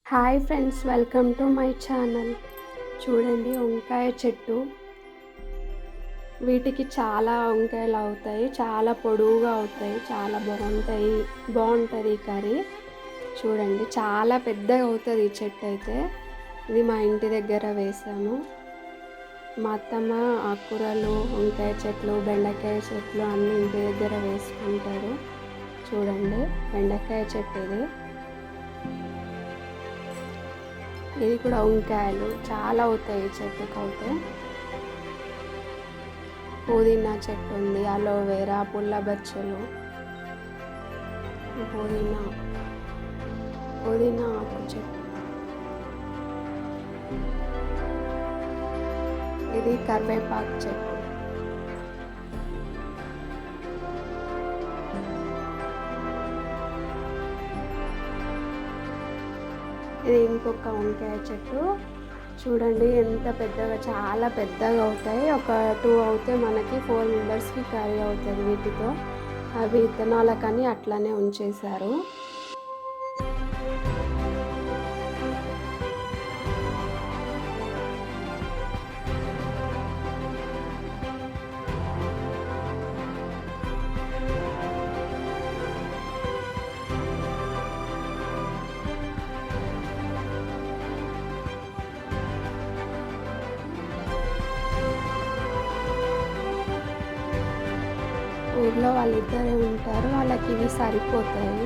Hi friends, welcome to my channel. చూడండి, వంకాయ చెట్టు. వీటికి చాలా వంకాయలు అవుతాయి, చాలా పొడవుగా అవుతాయి, చాలా బాగుంటుంది ఈ కర్రీ. చూడండి, చాలా పెద్దగా అవుతుంది ఈ చెట్టు అయితే. ఇది మా ఇంటి దగ్గర వేసాము. మా అత్తమ్మ ఆకుకూరలు, వంకాయ చెట్లు, బెండకాయ చెట్లు అన్నీ ఇంటి దగ్గర వేసుకుంటారు. చూడండి, బెండకాయ చెట్టు ఇది కూడా వంకాయలు చాలా అవుతాయి ఈ చెట్టుకు అవుతాయి. పుదీనా చెట్టు ఉంది, అలోవెరా, పుల్లబచ్చలు, పుదీనా ఆకు చెట్టు. ఇది కరివేపాకు చెట్టు. ఇది ఇంకొక వంకాయ చెట్టు. చూడండి ఎంత పెద్దగా, చాలా పెద్దగా అవుతాయి. ఒక 2 అవుతే మనకి 4 మెంబర్స్కి కర్రీ అవుతుంది వీటితో. అవి విత్తనాలకని అట్లానే ఉంచేశారు. ఊర్లో వాళ్ళిద్దరే ఉంటారు, వాళ్ళకి ఇవి సరిపోతాయి.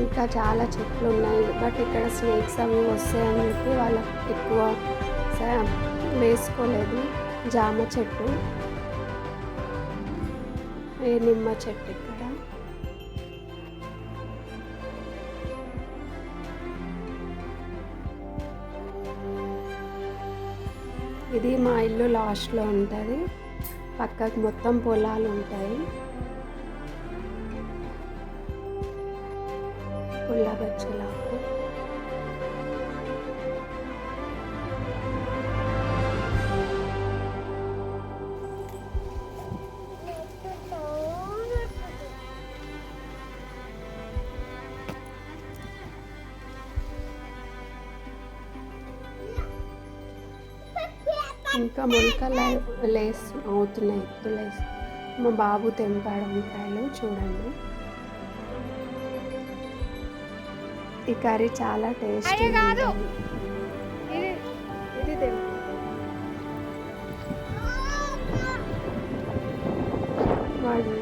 ఇంకా చాలా చెట్లు ఉన్నాయి, బట్ ఇక్కడ స్నేక్స్ అవి వస్తాయని చెప్పి వాళ్ళకి ఎక్కువ వేసుకోలేదు. జామ చెట్టు, నిమ్మ చెట్టు ఇక్కడ. ఇది మా ఇల్లు లాస్ట్లో ఉంటుంది, పక్కకు మొత్తం పొలాలు ఉంటాయి. పుల్లబచ్చలాకు, ఇంకా మొలకలు అవుతున్నాయి, ఎత్తులేసి. మా బాబు తెంపాడు వంకాయలు. చూడండి, ఈ కర్రీ చాలా టేస్టీ ఉంటుంది. ఇది వాడు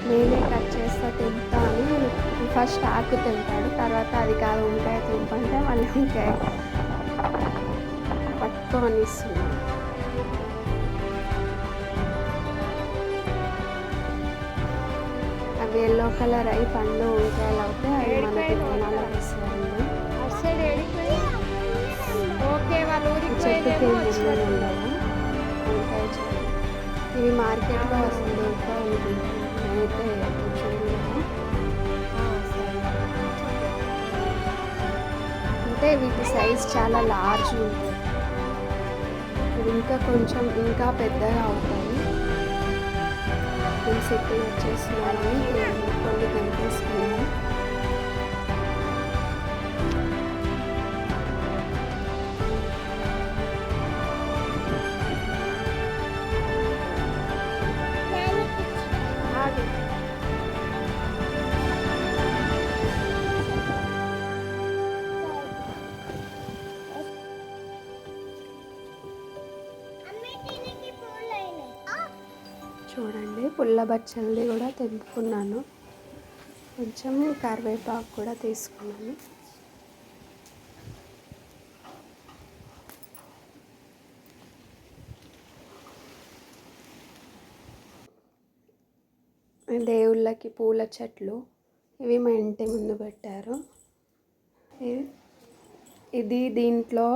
నేనే కట్ చేస్తా, తెంపుతా అని ఫస్ట్ ఆకు తెంపాడు. తర్వాత అది కాదు వంకాయ తెంపంటే మళ్ళీ వంకాయ పట్టుకొని ఇస్తుంది. అవి ఎల్లో కలర్ అయి పండు వంకాయలు అవుతే అవి మనకి కొనాలి వస్తాయండి. చెట్టుకి ముళ్ళు ఉండవు, వంకాయ చెట్టు. ఇవి మార్కెట్లో అసలు దొరుకుతాయి అనుకుంటున్నాను, నేనైతే చూడలేదు. అంటే వీటి సైజ్ చాలా లార్జ్ ఉంటుంది. ఇంకా కొంచెం ఇంకా పెద్దగా అవుతాయి. నేను సిటీ వచ్చేస్తున్నాను, కొన్ని కనిపిస్తున్నాను. చూడండి, పుల్లబచ్చల్ని కూడా తెంపుకున్నాను. కొంచెం కరివేపాకు కూడా తీసుకున్నాను. దేవుళ్ళకి పూల చెట్లు ఇవి మా ఇంటి ముందు పెట్టారు. ఇది దీంట్లో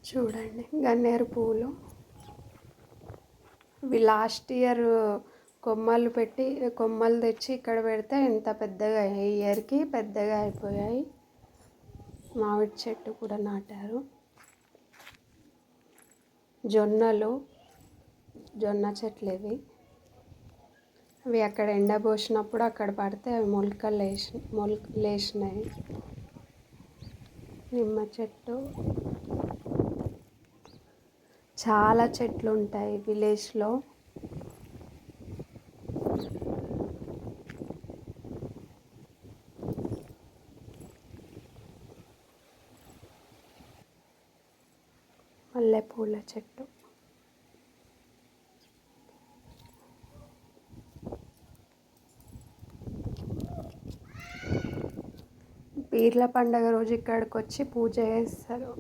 చూడండి, గన్నేరు పువ్వులు. ఇవి లాస్ట్ ఇయర్ కొమ్మలు తెచ్చి ఇక్కడ పెడితే ఇంత పెద్దగా అయ్యాయి. ఈ ఇయర్కి పెద్దగా అయిపోయాయి. మామిడి చెట్టు కూడా నాటారు. జొన్నలు, జొన్న చెట్లు ఇవి. అవి అక్కడ ఎండబోసినప్పుడు అక్కడ పడితే అవి లేచినాయి. నిమ్మ చెట్టు, చాలా చెట్లు ఉంటాయి విలేజ్లో. మల్లెపూల చెట్టు, పీర్ల పండగ రోజు ఇక్కడికి వచ్చి పూజ చేస్తారు.